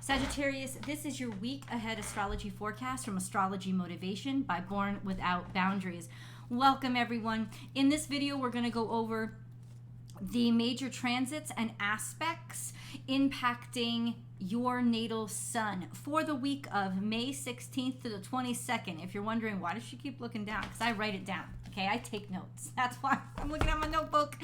Sagittarius, this is your week ahead astrology forecast from Astrology Motivation by Born Without Boundaries. Welcome everyone. In this video, we're going to go over the major transits and aspects impacting your natal sun for the week of May 16th to the 22nd. If you're wondering, why does she keep looking down? Because I write it down. Okay, I take notes. That's why I'm looking at my notebook.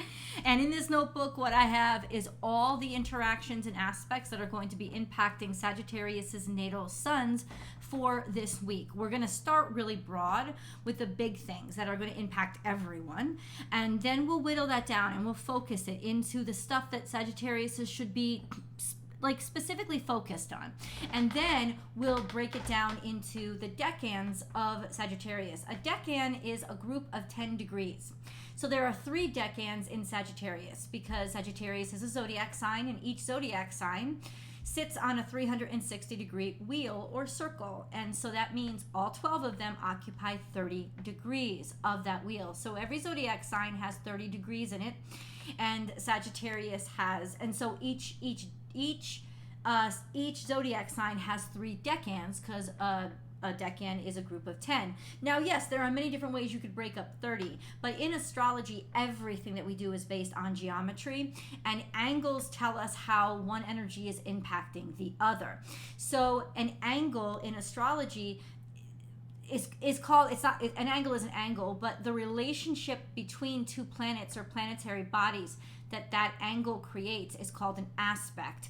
And in this notebook, what I have is all the interactions and aspects that are going to be impacting Sagittarius's natal suns for this week. We're going to start really broad with the big things that are going to impact everyone. And then we'll whittle that down and we'll focus it into the stuff that Sagittarius should be specifically focused on. And then we'll break it down into the decans of Sagittarius. A decan is a group of 10 degrees. So there are 3 decans in Sagittarius because Sagittarius is a zodiac sign, and each zodiac sign sits on a 360-degree wheel or circle. And so that means all 12 of them occupy 30 degrees of that wheel. So every zodiac sign has 30 degrees in it, and Sagittarius has, and so each zodiac sign has 3 decans because a decan is a group of 10. Now, yes, there are many different ways you could break up 30, but in astrology, everything that we do is based on geometry, and angles tell us how one energy is impacting the other. So an angle in astrology is called, it's not, an angle is an angle, but the relationship between 2 planets or planetary bodies that angle creates is called an aspect.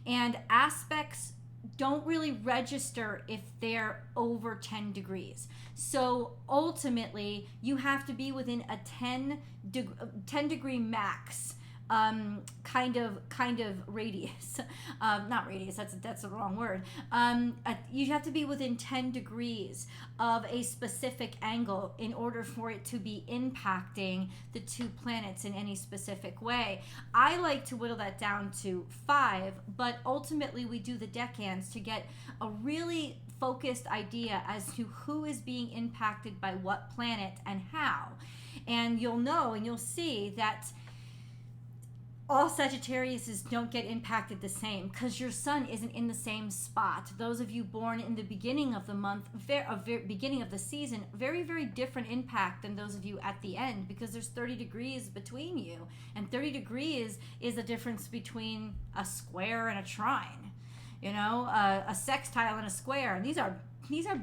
And aspects don't really register if they're over 10 degrees. So ultimately, you have to be within a 10 degree max kind of radius. Not radius, that's the wrong word. You have to be within 10 degrees of a specific angle in order for it to be impacting the 2 planets in any specific way. I like to whittle that down to 5, but ultimately we do the decans to get a really focused idea as to who is being impacted by what planet and how. And you'll know and you'll see that all Sagittariuses don't get impacted the same because your sun isn't in the same spot. Those of you born in the beginning of the month, beginning of the season, very, very different impact than those of you at the end because there's 30 degrees between you. And 30 degrees is the difference between a square and a trine, you know, a sextile and a square. And these are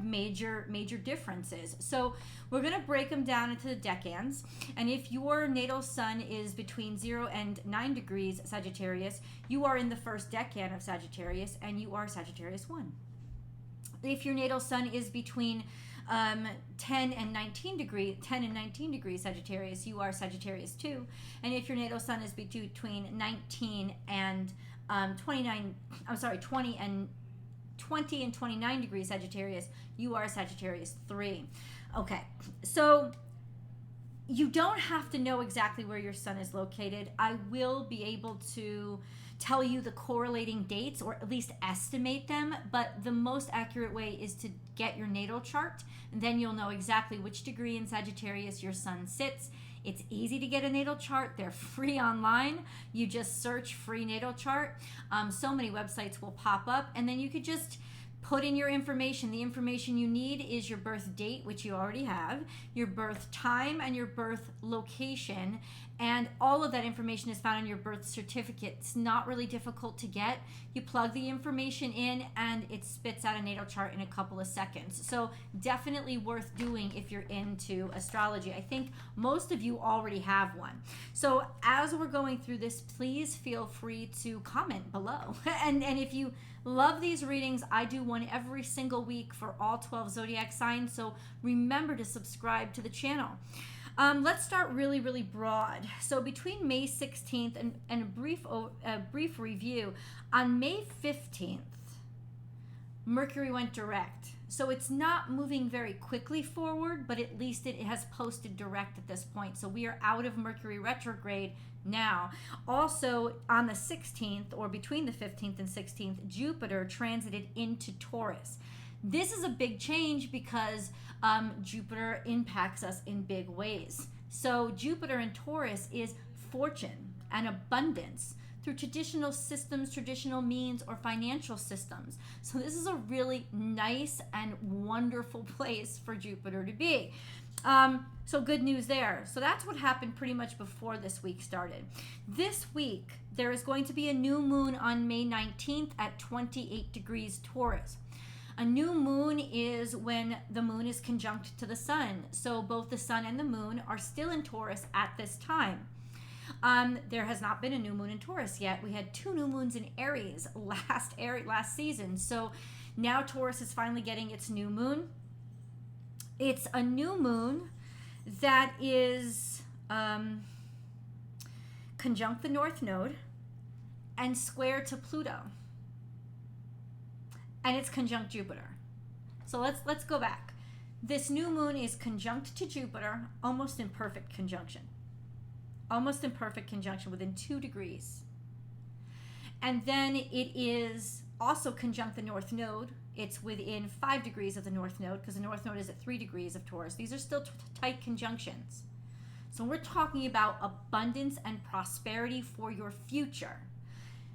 major differences. So we're going to break them down into the decans. And if your natal sun is between 0 and 9 degrees Sagittarius, you are in the first decan of Sagittarius, and you are Sagittarius 1. If your natal sun is between 10 and 19 degrees Sagittarius, you are Sagittarius 2. And if your natal sun is between 19 and 20 and 29 degrees Sagittarius, you are Sagittarius 3. Okay, so you don't have to know exactly where your sun is located. I will be able to tell you the correlating dates, or at least estimate them, but the most accurate way is to get your natal chart, and then you'll know exactly which degree in Sagittarius your sun sits. It's easy to get a natal chart. They're free online. You just search free natal chart. So many websites will pop up, and then you could just put in your information. The information you need is your birth date, which you already have, your birth time, and your birth location. And all of that information is found on your birth certificate. It's not really difficult to get. You plug the information in and it spits out a natal chart in a couple of seconds. So definitely worth doing if you're into astrology. I think most of you already have one. So as we're going through this, please feel free to comment below. And if you love these readings, I do one every single week for all 12 zodiac signs. So remember to subscribe to the channel. Let's start really, really broad. So between May 16th and a brief review, on May 15th, Mercury went direct. So it's not moving very quickly forward, but at least it has posted direct at this point. So we are out of Mercury retrograde now. Also on the 16th, or between the 15th and 16th, Jupiter transited into Taurus. This is a big change because Jupiter impacts us in big ways. So Jupiter in Taurus is fortune and abundance through traditional systems, traditional means, or financial systems. So this is a really nice and wonderful place for Jupiter to be. So good news there. So that's what happened pretty much before this week started. This week, there is going to be a new moon on May 19th at 28 degrees Taurus. A new moon is when the moon is conjunct to the sun. So both the sun and the moon are still in Taurus at this time. There has not been a new moon in Taurus yet. We had 2 new moons in Aries last season. So now Taurus is finally getting its new moon. It's a new moon that is conjunct the North Node and square to Pluto. And it's conjunct Jupiter. So let's go back. This new moon is conjunct to Jupiter, almost in perfect conjunction. Almost in perfect conjunction, within 2 degrees. And then it is also conjunct the North Node. It's within 5 degrees of the North Node, because the North Node is at 3 degrees of Taurus. These are still tight conjunctions. So we're talking about abundance and prosperity for your future.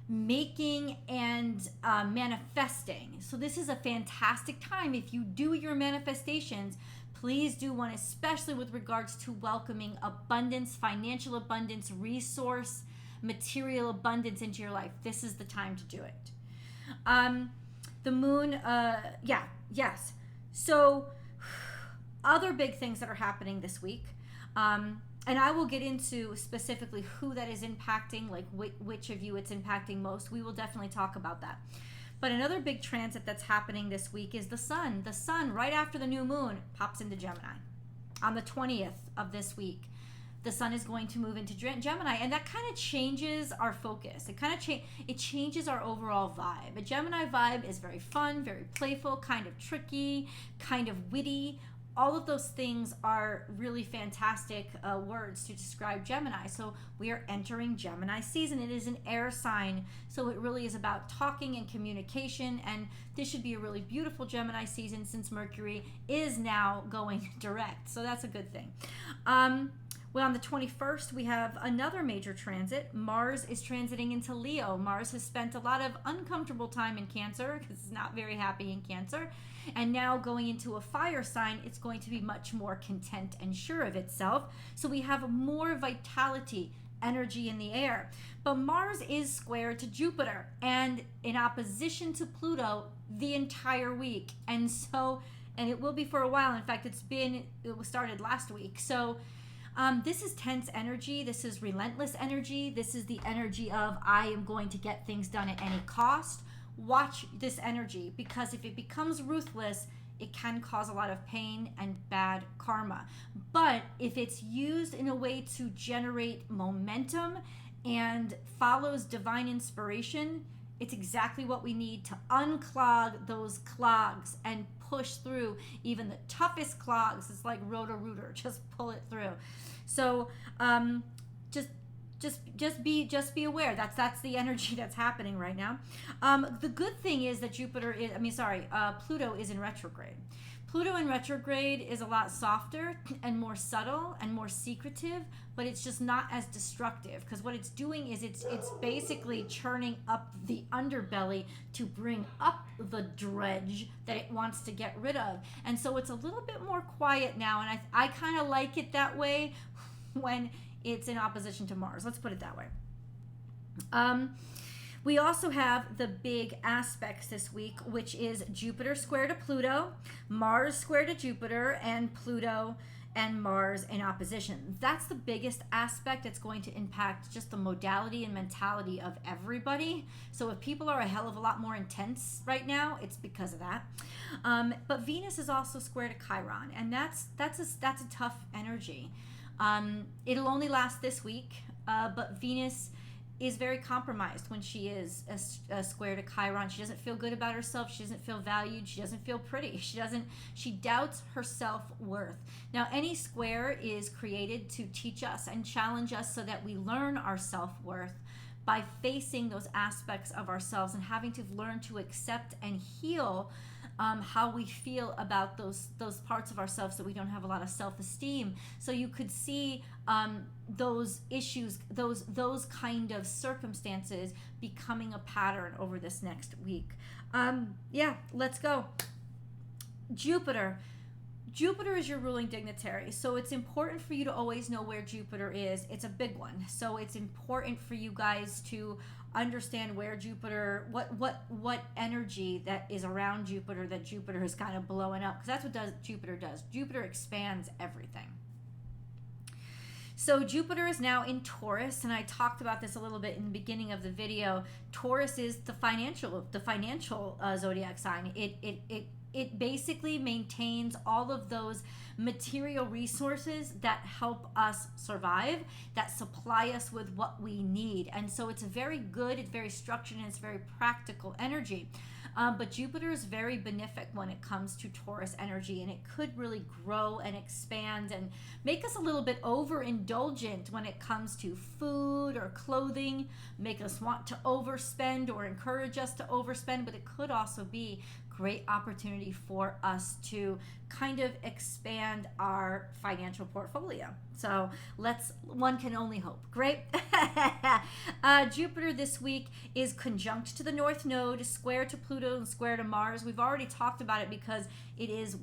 Making and manifesting. So this is a fantastic time. If you do your manifestations, please do one, especially with regards to welcoming abundance, financial abundance, resource, material abundance into your life. This is the time to do it. The moon, yes. So other big things that are happening this week, and I will get into specifically who that is impacting, like which of you it's impacting most. We will definitely talk about that. But another big transit that's happening this week is the sun. The sun, right after the new moon, pops into Gemini. On the 20th of this week, the sun is going to move into Gemini, and that kind of changes our focus. It changes our overall vibe. A Gemini vibe is very fun, very playful, kind of tricky, kind of witty. All of those things are really fantastic words to describe Gemini. So we are entering Gemini season. It is an air sign, so it really is about talking and communication, and this should be a really beautiful Gemini season since Mercury is now going direct. So that's a good thing. Well, on the 21st, we have another major transit. Mars is transiting into Leo. Mars has spent a lot of uncomfortable time in Cancer because it's not very happy in Cancer. And now going into a fire sign, it's going to be much more content and sure of itself. So we have more vitality, energy in the air. But Mars is square to Jupiter and in opposition to Pluto the entire week. And it will be for a while. In fact, it started last week. So this is tense energy. This is relentless energy. This is the energy of I am going to get things done at any cost. Watch this energy, because if it becomes ruthless, it can cause a lot of pain and bad karma. But if it's used in a way to generate momentum and follows divine inspiration, it's exactly what we need to unclog those clogs and push through even the toughest clogs. It's like roto-rooter, just pull it through. So just be aware. That's the energy that's happening right now. The good thing is that Pluto is in retrograde. Pluto in retrograde is a lot softer and more subtle and more secretive, but it's just not as destructive, because what it's doing is it's basically churning up the underbelly to bring up the dredge that it wants to get rid of. And so it's a little bit more quiet now, and I kind of like it that way when it's in opposition to Mars. Let's put it that way. We also have the big aspects this week, which is Jupiter square to Pluto, Mars square to Jupiter, and Pluto and Mars in opposition. That's the biggest aspect. It's going to impact just the modality and mentality of everybody. So if people are a hell of a lot more intense right now, it's because of that. But Venus is also square to Chiron, and that's a tough energy. It'll only last this week, but Venus is very compromised when she is a square to Chiron. She doesn't feel good about herself. She doesn't feel valued. She doesn't feel pretty. She doubts her self-worth. Now, any square is created to teach us and challenge us so that we learn our self-worth. by facing those aspects of ourselves and having to learn to accept and heal how we feel about those parts of ourselves that we don't have a lot of self-esteem. So you could see those issues, those kind of circumstances becoming a pattern over this next week. Yeah, let's go. Jupiter is your ruling dignitary, so it's important for you to always know where Jupiter is. It's a big one, so it's important for you guys to understand where Jupiter, what energy that is around Jupiter, that Jupiter is kind of blowing up, because that's what Jupiter does. Jupiter expands everything. So Jupiter is now in Taurus, and I talked about this a little bit in the beginning of the video. Taurus is the financial zodiac sign. It basically maintains all of those material resources that help us survive, that supply us with what we need. And so it's very good, it's very structured, and it's very practical energy. But Jupiter is very benefic when it comes to Taurus energy, and it could really grow and expand and make us a little bit overindulgent when it comes to food or clothing, make us want to overspend or encourage us to overspend. But it could also be great opportunity for us to kind of expand our financial portfolio. So one can only hope. Great. Jupiter this week is conjunct to the North Node, square to Pluto, and square to Mars. We've already talked about it because it is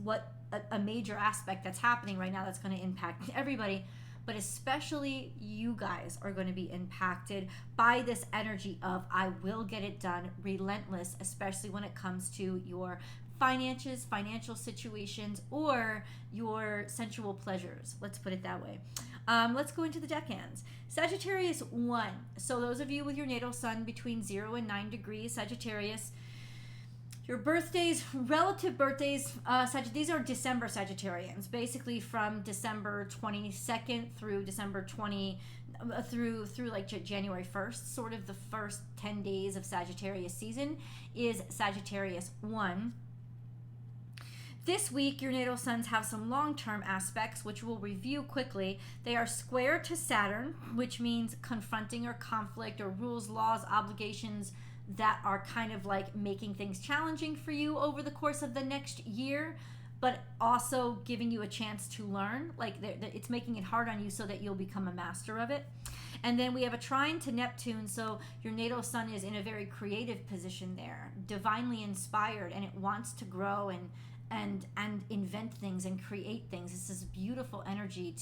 a major aspect that's happening right now that's going to impact everybody. But especially you guys are going to be impacted by this energy of I will get it done, relentless, especially when it comes to your finances, financial situations, or your sensual pleasures. Let's put it that way. Let's go into the decans. Sagittarius 1. So those of you with your natal sun between 0 and 9 degrees, Sagittarius, your birthdays, relative birthdays, these are December Sagittarians, basically from December 22nd through December 20, through like January 1st, sort of the first 10 days of Sagittarius season is Sagittarius 1. This week, your natal suns have some long-term aspects, which we'll review quickly. They are square to Saturn, which means confronting or conflict or rules, laws, obligations that are kind of like making things challenging for you over the course of the next year, but also giving you a chance to learn. Like it's making it hard on you so that you'll become a master of it. And then we have a trine to Neptune, so your natal sun is in a very creative position there, divinely inspired, and it wants to grow and invent things and create things. This is beautiful energy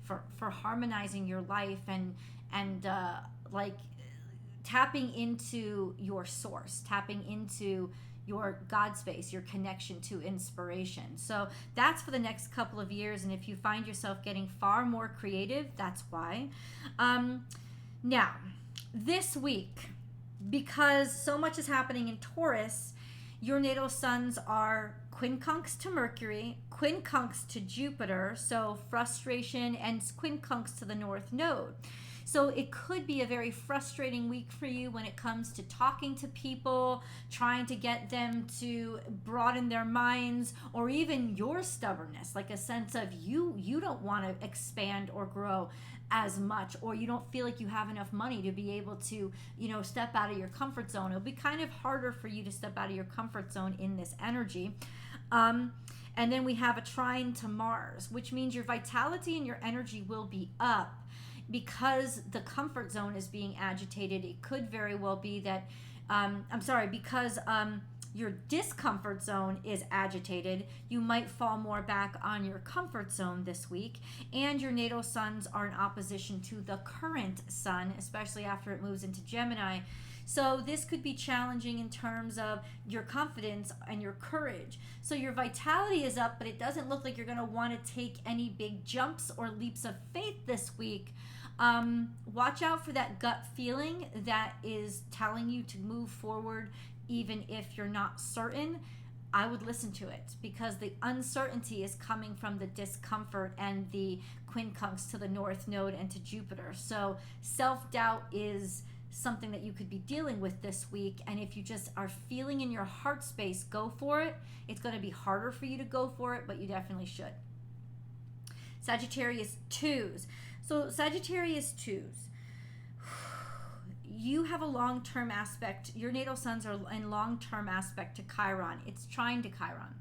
for harmonizing your life and like tapping into your source, tapping into your God space, your connection to inspiration. So that's for the next couple of years. And if you find yourself getting far more creative, that's why. Now, this week, because so much is happening in Taurus, your natal suns are quincunx to Mercury, quincunx to Jupiter, so frustration, and quincunx to the North Node. So it could be a very frustrating week for you when it comes to talking to people, trying to get them to broaden their minds, or even your stubbornness, like a sense of you don't want to expand or grow as much, or you don't feel like you have enough money to be able to, step out of your comfort zone. It'll be kind of harder for you to step out of your comfort zone in this energy. And then we have a trine to Mars, which means your vitality and your energy will be up. Because the comfort zone is being agitated, it could very well be that, because your discomfort zone is agitated, you might fall more back on your comfort zone this week. And your natal suns are in opposition to the current sun, especially after it moves into Gemini. So this could be challenging in terms of your confidence and your courage. So your vitality is up, but it doesn't look like you're going to want to take any big jumps or leaps of faith this week. Watch out for that gut feeling that is telling you to move forward even if you're not certain. I would listen to it because the uncertainty is coming from the discomfort and the quincunx to the North Node and to Jupiter. So self-doubt is something that you could be dealing with this week, and if you just are feeling in your heart space, go for it. It's going to be harder for you to go for it, but you definitely should. Sagittarius 2s. So Sagittarius 2s, you have a long-term aspect. Your natal suns are in long-term aspect to Chiron. It's trine to Chiron.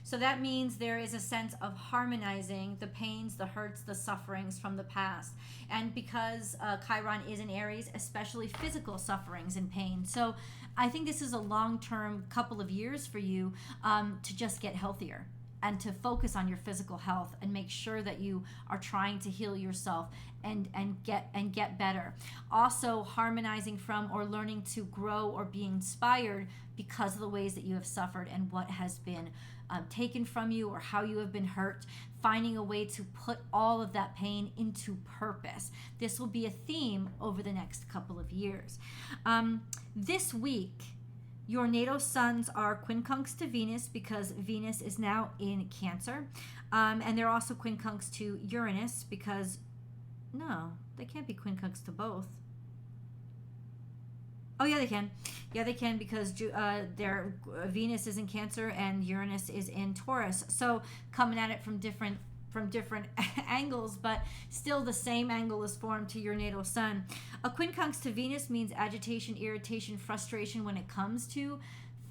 So that means there is a sense of harmonizing the pains, the hurts, the sufferings from the past. And because Chiron is in Aries, especially physical sufferings and pain. So I think this is a long-term couple of years for you to just get healthier and to focus on your physical health and make sure that you are trying to heal yourself and get better. Also harmonizing from or learning to grow or be inspired because of the ways that you have suffered and what has been taken from you or how you have been hurt, finding a way to put all of that pain into purpose. This will be a theme over the next couple of years. This week, your natal suns are quincunx to Venus because Venus is now in Cancer. And they're also quincunx to Uranus because, no, they can't be quincunx to both. Oh, yeah, they can. Yeah, they can because their Venus is in Cancer and Uranus is in Taurus. So coming at it from different angles, but still the same angle is formed to your natal sun. A quincunx to Venus means agitation, irritation, frustration when it comes to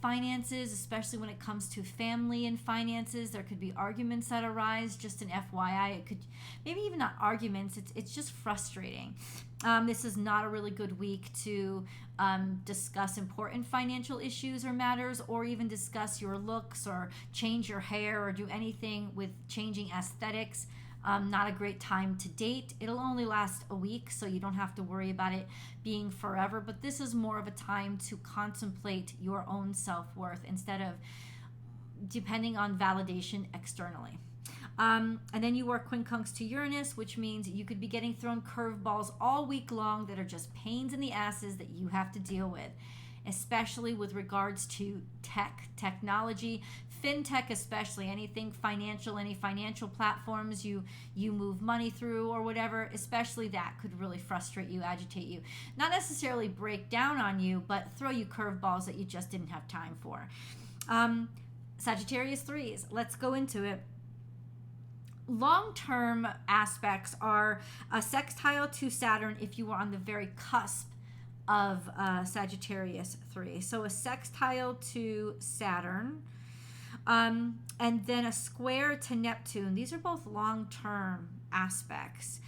finances, especially when it comes to family and finances. There could be arguments that arise, just an FYI. It could, maybe even not arguments, it's just frustrating. This is not a really good week to discuss important financial issues or matters, or even discuss your looks or change your hair or do anything with changing aesthetics. Not a great time to date. It'll only last a week, so you don't have to worry about it being forever. But this is more of a time to contemplate your own self-worth instead of depending on validation externally. And then you are quincunx to Uranus, which means you could be getting thrown curveballs all week long that are just pains in the asses that you have to deal with, especially with regards to technology, fintech, especially anything financial, any financial platforms you move money through or whatever, especially that could really frustrate you, agitate you. Not necessarily break down on you, but throw you curveballs that you just didn't have time for. Sagittarius 3s, let's go into it. Long-term aspects are a sextile to Saturn if you are on the very cusp of Sagittarius 3. So a sextile to Saturn, and then a square to Neptune. These are both long-term aspects,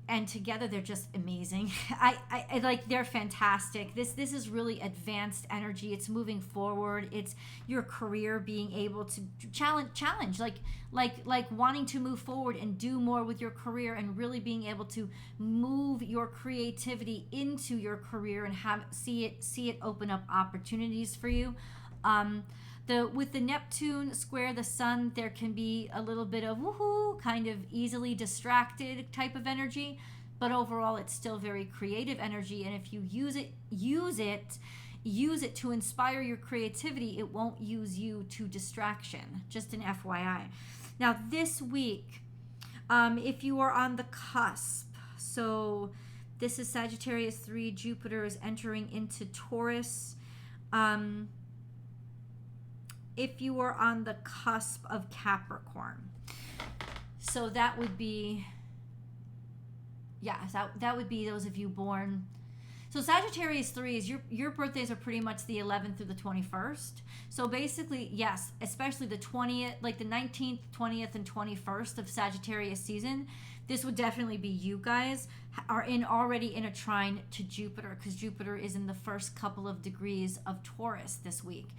and together they're just amazing. I like, they're fantastic. This is really advanced energy. It's moving forward. It's your career being able to challenge like wanting to move forward and do more with your career, and really being able to move your creativity into your career and see it open up opportunities for you. With the Neptune square the sun, there can be a little bit of woohoo, kind of easily distracted type of energy, but overall it's still very creative energy. And if you use it to inspire your creativity, it won't use you to distraction. Just an FYI. Now this week, if you are on the cusp, so this is Sagittarius 3, Jupiter is entering into Taurus. If you are on the cusp of Capricorn, so that would be, that would be those of you born. So Sagittarius 3 is your birthdays are pretty much the 11th through the 21st. So basically, yes, especially the 20th, like the 19th, 20th, and 21st of Sagittarius season, this would definitely be you guys are already in a trine to Jupiter, because Jupiter is in the first couple of degrees of Taurus this week.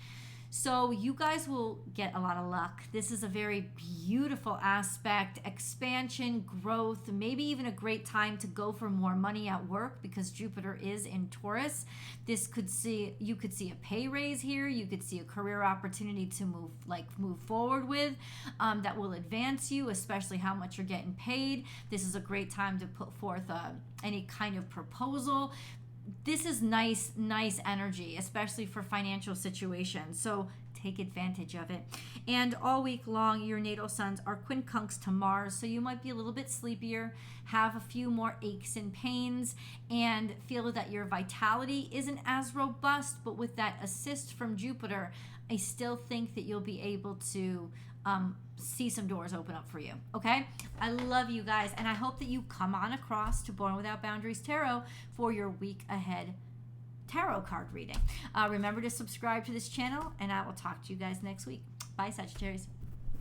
So you guys will get a lot of luck. This is a very beautiful aspect, expansion, growth, maybe even a great time to go for more money at work because Jupiter is in Taurus. You could see a pay raise here. You could see a career opportunity to move forward with that will advance you, especially how much you're getting paid. This is a great time to put forth any kind of proposal. This is nice energy, especially for financial situations. So take advantage of it. And all week long, your natal suns are quincunx to Mars. So you might be a little bit sleepier, have a few more aches and pains, and feel that your vitality isn't as robust. But with that assist from Jupiter, I still think that you'll be able to see some doors open up for you. Okay, I love you guys, and I hope that you come on across to Born Without Boundaries Tarot for your week ahead tarot card reading. Remember to subscribe to this channel, and I will talk to you guys next week. Bye, Sagittarius.